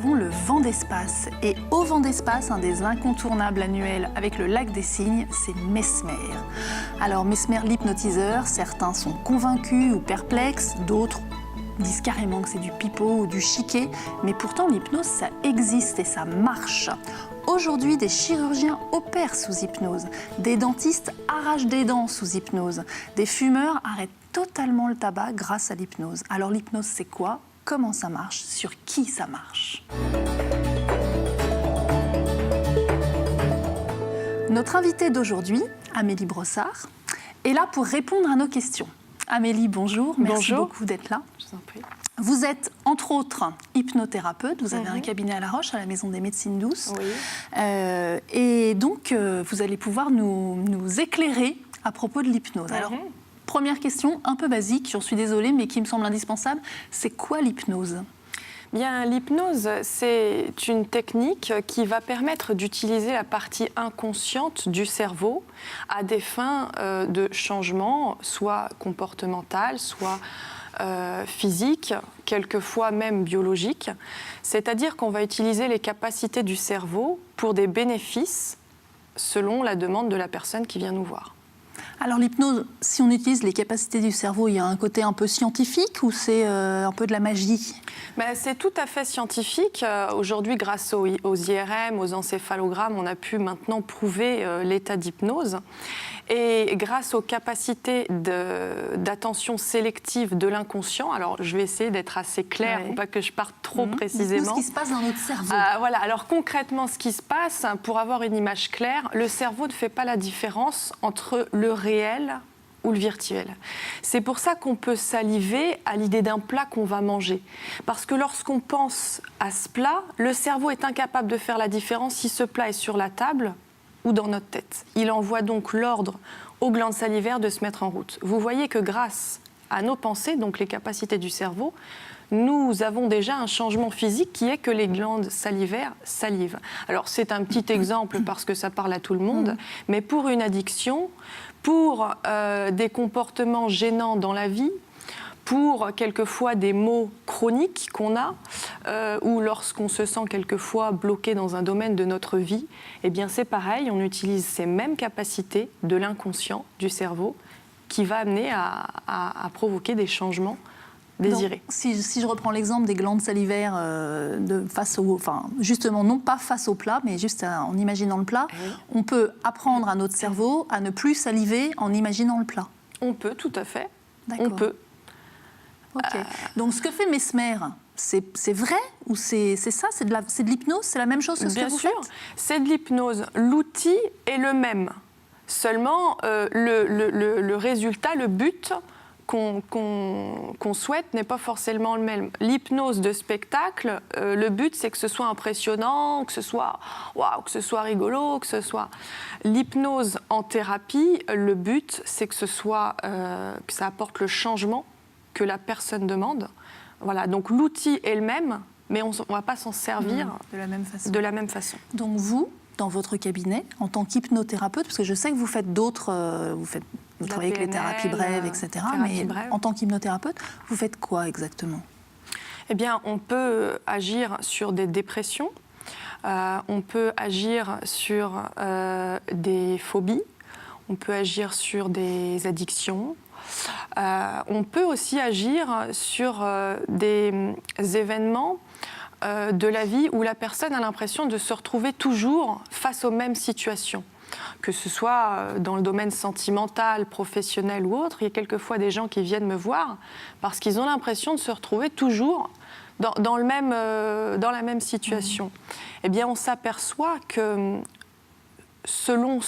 avons le vent d'espace. Et au vent d'espace, un des incontournables annuels avec le lac des Cygnes, c'est Mesmer. Alors Mesmer l'hypnotiseur, certains sont convaincus ou perplexes, d'autres disent carrément que c'est du pipeau ou du chiquet, mais pourtant l'hypnose, ça existe et ça marche. Aujourd'hui, des chirurgiens opèrent sous hypnose, des dentistes arrachent des dents sous hypnose, des fumeurs arrêtent totalement le tabac grâce à l'hypnose. Alors l'hypnose, c'est quoi ? Comment ça marche ? Sur qui ça marche ? Notre invitée d'aujourd'hui, Amélie Brossard, est là pour répondre à nos questions. Amélie, bonjour. Merci beaucoup d'être là. Je vous en prie. Vous êtes, entre autres, hypnothérapeute. Vous avez un cabinet à La Roche, à la Maison des Médecines Douces. Oui. Et donc, vous allez pouvoir nous éclairer à propos de l'hypnose. Alors, première question, un peu basique, j'en suis désolée, mais qui me semble indispensable. C'est quoi l'hypnose ? Bien, l'hypnose, c'est une technique qui va permettre d'utiliser la partie inconsciente du cerveau à des fins de changement, soit comportemental, soit physique, quelquefois même biologique. C'est-à-dire qu'on va utiliser les capacités du cerveau pour des bénéfices selon la demande de la personne qui vient nous voir. Alors l'hypnose, si on utilise les capacités du cerveau, il y a un côté un peu scientifique ou c'est un peu de la magie ? C'est tout à fait scientifique. Aujourd'hui, grâce aux IRM, aux encéphalogrammes, on a pu maintenant prouver l'état d'hypnose. Et grâce aux capacités d'attention sélective de l'inconscient, alors je vais essayer d'être assez claire pour pas que je parte trop précisément. Dites-nous ce qui se passe dans notre cerveau. Voilà. Alors concrètement, ce qui se passe, pour avoir une image claire, le cerveau ne fait pas la différence entre le réel ou le virtuel. C'est pour ça qu'on peut saliver à l'idée d'un plat qu'on va manger. Parce que lorsqu'on pense à ce plat, le cerveau est incapable de faire la différence si ce plat est sur la table ou dans notre tête. Il envoie donc l'ordre aux glandes salivaires de se mettre en route. Vous voyez que grâce à nos pensées, donc les capacités du cerveau, nous avons déjà un changement physique qui est que les glandes salivaires salivent. Alors c'est un petit exemple parce que ça parle à tout le monde, mais pour une addiction, pour des comportements gênants dans la vie, pour quelquefois des maux chroniques qu'on a, ou lorsqu'on se sent quelquefois bloqué dans un domaine de notre vie, eh bien c'est pareil, on utilise ces mêmes capacités de l'inconscient, du cerveau, qui va amener à provoquer des changements désirés. Donc, si je reprends l'exemple des glandes salivaires justement non pas face au plat, mais juste en imaginant le plat, on peut apprendre à notre cerveau à ne plus saliver en imaginant le plat. On peut, tout à fait. D'accord. On peut. Ok. Donc ce que fait Mesmer, c'est vrai ou c'est ça, c'est de l'hypnose, c'est la même chose que ce que vous faites ? Bien sûr, c'est de l'hypnose. L'outil est le même. Seulement, le résultat, le but qu'on souhaite n'est pas forcément le même. L'hypnose de spectacle, le but, c'est que ce soit impressionnant, que ce soit rigolo, que ce soit... L'hypnose en thérapie, le but, c'est que que ça apporte le changement que la personne demande. Voilà, donc l'outil est le même, mais on ne va pas s'en servir de la même façon. Donc vous, dans votre cabinet, en tant qu'hypnothérapeute, parce que je sais que vous faites d'autres, vous travaillez avec les thérapies brèves, etc., mais en tant qu'hypnothérapeute, vous faites quoi exactement ? Eh bien, on peut agir sur des dépressions, on peut agir sur des phobies, on peut agir sur des addictions, on peut aussi agir sur des événements de la vie où la personne a l'impression de se retrouver toujours face aux mêmes situations. Que ce soit dans le domaine sentimental, professionnel ou autre, il y a quelquefois des gens qui viennent me voir parce qu'ils ont l'impression de se retrouver toujours dans la même situation. Eh bien, on s'aperçoit que selon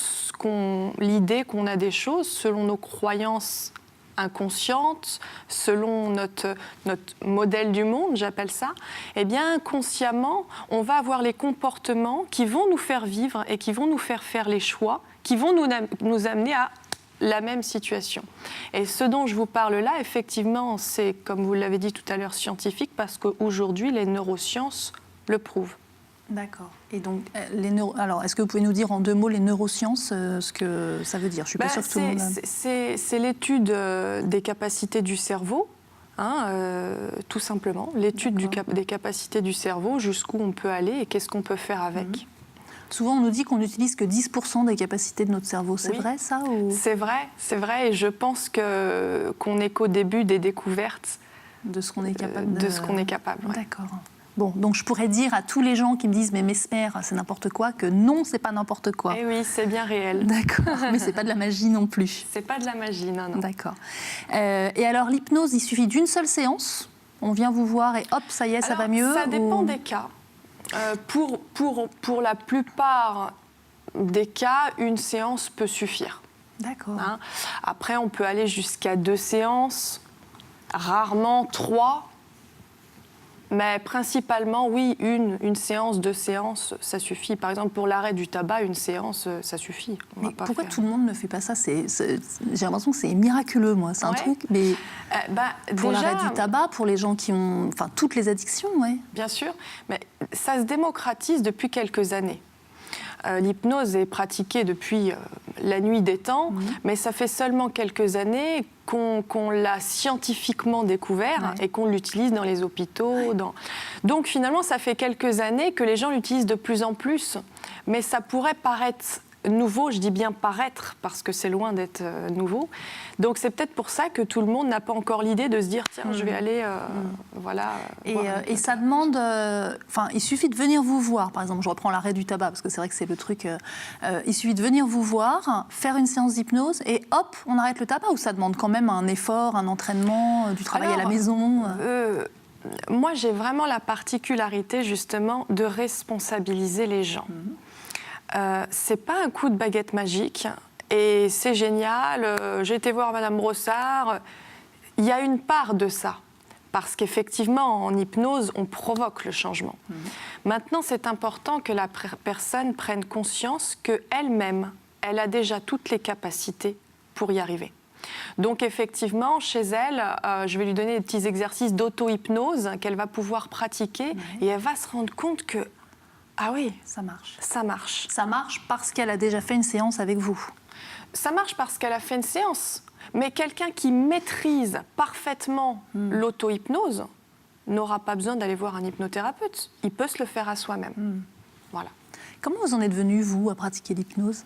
l'idée qu'on a des choses, selon nos croyances inconsciente, selon notre modèle du monde, j'appelle ça, eh bien, inconsciemment, on va avoir les comportements qui vont nous faire vivre et qui vont nous faire faire les choix, qui vont nous amener à la même situation. Et ce dont je vous parle là, effectivement, c'est, comme vous l'avez dit tout à l'heure, scientifique, parce qu'aujourd'hui, les neurosciences le prouvent. D'accord. Et donc, alors, est-ce que vous pouvez nous dire en 2 mots les neurosciences, ce que ça veut dire ? Je suis pas sûre que tout le monde... C'est l'étude des capacités du cerveau, tout simplement. L'étude des capacités du cerveau, jusqu'où on peut aller et qu'est-ce qu'on peut faire avec. Souvent, on nous dit qu'on n'utilise que 10% des capacités de notre cerveau. C'est vrai, ça ou... C'est vrai. Et je pense qu'on n'est qu'au début des découvertes de ce qu'on est capable. De ce qu'on est capable. Ouais. D'accord. Bon, donc je pourrais dire à tous les gens qui me disent « mais Mesmer, c'est n'importe quoi » que non, c'est pas n'importe quoi. Eh oui, c'est bien réel. D'accord, mais c'est pas de la magie non plus. C'est pas de la magie, non. D'accord. Et alors, l'hypnose, il suffit d'une seule séance, on vient vous voir et hop, ça y est, ça va mieux? Ça dépend des cas. Pour la plupart des cas, une séance peut suffire. D'accord. Après, on peut aller jusqu'à 2 séances, rarement 3. Mais principalement, oui, une séance, 2 séances, ça suffit. Par exemple, pour l'arrêt du tabac, une séance, ça suffit. Mais pourquoi tout le monde ne fait pas ça? J'ai l'impression que c'est miraculeux, moi. C'est un truc. Mais pour l'arrêt du tabac, pour les gens qui ont... Enfin, toutes les addictions, oui. Bien sûr. Mais ça se démocratise depuis quelques années. L'hypnose est pratiquée depuis la nuit des temps, mais ça fait seulement quelques années qu'on l'a scientifiquement découvert et qu'on l'utilise dans les hôpitaux. Donc finalement, ça fait quelques années que les gens l'utilisent de plus en plus, mais ça pourrait paraître nouveau, je dis bien paraître, parce que c'est loin d'être nouveau. Donc c'est peut-être pour ça que tout le monde n'a pas encore l'idée de se dire tiens, je vais aller, voilà. Et ça demande, il suffit de venir vous voir. Par exemple, je reprends l'arrêt du tabac parce que c'est vrai que c'est le truc. Il suffit de venir vous voir, faire une séance d'hypnose et hop, on arrête le tabac. Ou ça demande quand même un effort, un entraînement, du travail à la maison. Moi, j'ai vraiment la particularité justement de responsabiliser les gens. C'est pas un coup de baguette magique et c'est génial. J'ai été voir Madame Brossard. Il y a une part de ça parce qu'effectivement, en hypnose, on provoque le changement. Maintenant, c'est important que la personne prenne conscience qu'elle-même, elle a déjà toutes les capacités pour y arriver. Donc effectivement, chez elle, je vais lui donner des petits exercices d'auto-hypnose qu'elle va pouvoir pratiquer et elle va se rendre compte que ah oui, ça marche. Ça marche. Ça marche parce qu'elle a déjà fait une séance avec vous. Ça marche parce qu'elle a fait une séance. Mais quelqu'un qui maîtrise parfaitement l'auto-hypnose n'aura pas besoin d'aller voir un hypnothérapeute. Il peut se le faire à soi-même. Voilà. Comment vous en êtes venu, vous, à pratiquer l'hypnose ?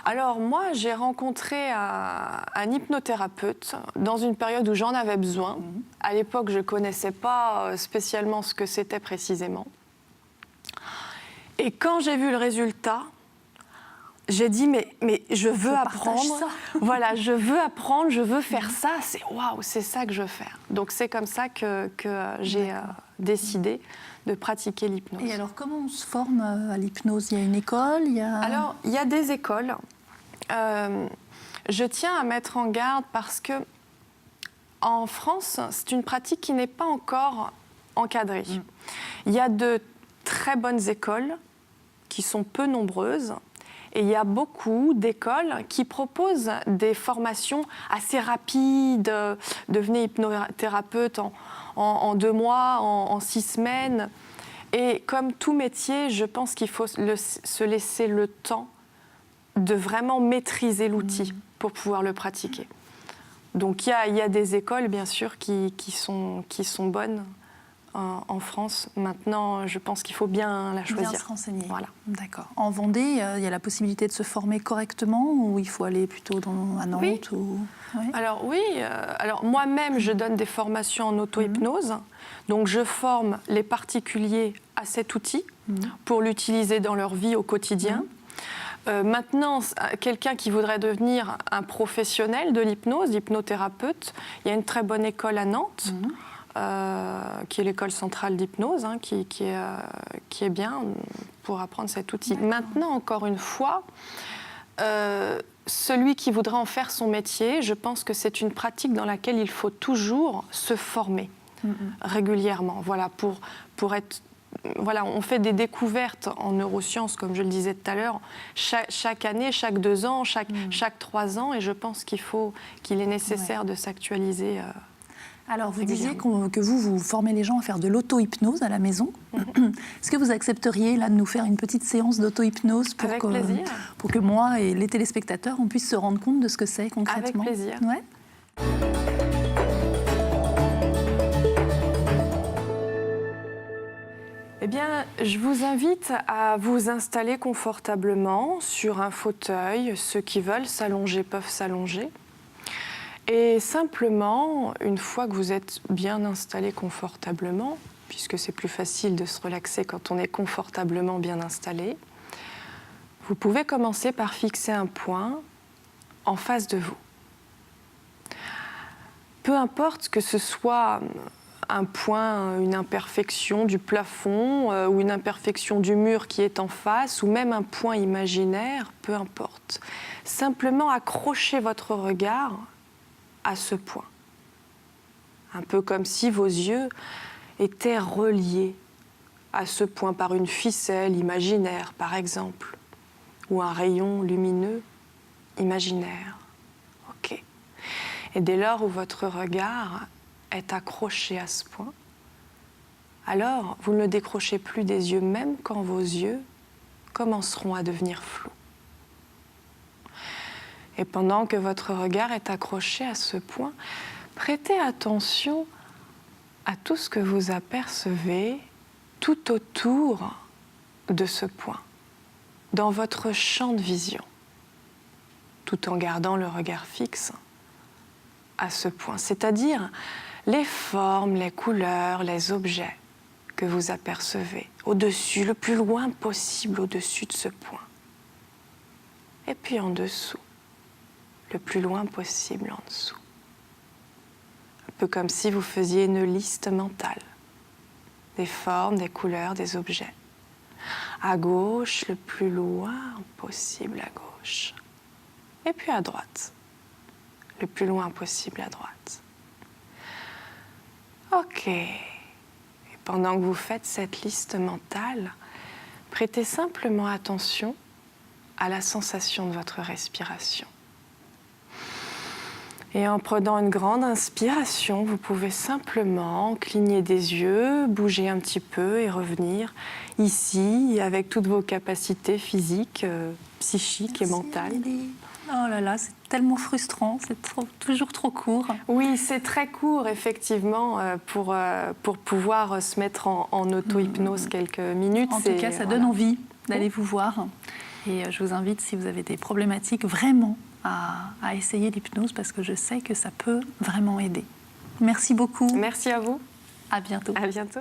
Alors moi, j'ai rencontré un hypnothérapeute dans une période où j'en avais besoin. À l'époque, je ne connaissais pas spécialement ce que c'était précisément. Et quand j'ai vu le résultat, j'ai dit mais je veux apprendre. Voilà, je veux apprendre, je veux faire ça. C'est waouh, c'est ça que je veux faire. Donc c'est comme ça que j'ai décidé de pratiquer l'hypnose. Et alors comment on se forme à l'hypnose ? Il y a une école, Alors il y a des écoles. Je tiens à mettre en garde parce que en France, c'est une pratique qui n'est pas encore encadrée. Il y a de très bonnes écoles qui sont peu nombreuses et il y a beaucoup d'écoles qui proposent des formations assez rapides. Devenez hypnothérapeute en 2 mois, en 6 semaines. Et comme tout métier, je pense qu'il faut se laisser le temps de vraiment maîtriser l'outil pour pouvoir le pratiquer. Donc il y a des écoles, bien sûr, qui sont bonnes en France. Maintenant, je pense qu'il faut bien la choisir. Bien se renseigner. Voilà. D'accord. En Vendée, il y a la possibilité de se former correctement ou il faut aller plutôt à Nantes Oui. Ouais. Alors oui, alors moi-même, je donne des formations en auto-hypnose. Donc je forme les particuliers à cet outil pour l'utiliser dans leur vie au quotidien. Maintenant, quelqu'un qui voudrait devenir un professionnel de l'hypnose, hypnothérapeute, il y a une très bonne école à Nantes, qui est l'école centrale d'hypnose, qui est bien pour apprendre cet outil. Maintenant, encore une fois, celui qui voudrait en faire son métier, je pense que c'est une pratique dans laquelle il faut toujours se former régulièrement. Voilà, pour être... Voilà, on fait des découvertes en neurosciences, comme je le disais tout à l'heure, chaque année, chaque 2 ans, chaque 3 ans, et je pense qu'il est nécessaire de s'actualiser. Alors, vous disiez que vous formez les gens à faire de l'auto-hypnose à la maison. Est-ce que vous accepteriez là, de nous faire une petite séance d'auto-hypnose pour que moi et les téléspectateurs, on puisse se rendre compte de ce que c'est concrètement ? Avec plaisir. Ouais. Eh bien, je vous invite à vous installer confortablement sur un fauteuil. Ceux qui veulent s'allonger peuvent s'allonger. Et simplement, une fois que vous êtes bien installé confortablement, puisque c'est plus facile de se relaxer quand on est confortablement bien installé, vous pouvez commencer par fixer un point en face de vous. Peu importe que ce soit un point, une imperfection du plafond ou une imperfection du mur qui est en face, ou même un point imaginaire, peu importe. Simplement accrochez votre regard à ce point. Un peu comme si vos yeux étaient reliés à ce point par une ficelle imaginaire, par exemple, ou un rayon lumineux imaginaire. Ok. Et dès lors où votre regard est accroché à ce point, alors vous ne le décrochez plus des yeux, même quand vos yeux commenceront à devenir flous. Et pendant que votre regard est accroché à ce point, prêtez attention à tout ce que vous apercevez tout autour de ce point, dans votre champ de vision, tout en gardant le regard fixe à ce point, c'est-à-dire les formes, les couleurs, les objets que vous apercevez au-dessus, le plus loin possible au-dessus de ce point. Et puis en dessous, le plus loin possible en dessous. Un peu comme si vous faisiez une liste mentale des formes, des couleurs, des objets. À gauche, le plus loin possible à gauche. Et puis à droite, le plus loin possible à droite. Ok. Et pendant que vous faites cette liste mentale, prêtez simplement attention à la sensation de votre respiration. Et en prenant une grande inspiration, vous pouvez simplement cligner des yeux, bouger un petit peu et revenir ici avec toutes vos capacités physiques, psychiques et mentales. Amélie. Oh là là, c'est tellement frustrant, c'est toujours trop court. Oui, c'est très court, effectivement, pour pouvoir se mettre en auto-hypnose quelques minutes. En tout cas, ça donne envie d'aller vous voir. Et je vous invite, si vous avez des problématiques, vraiment à essayer l'hypnose, parce que je sais que ça peut vraiment aider. Merci beaucoup. Merci à vous. À bientôt. À bientôt.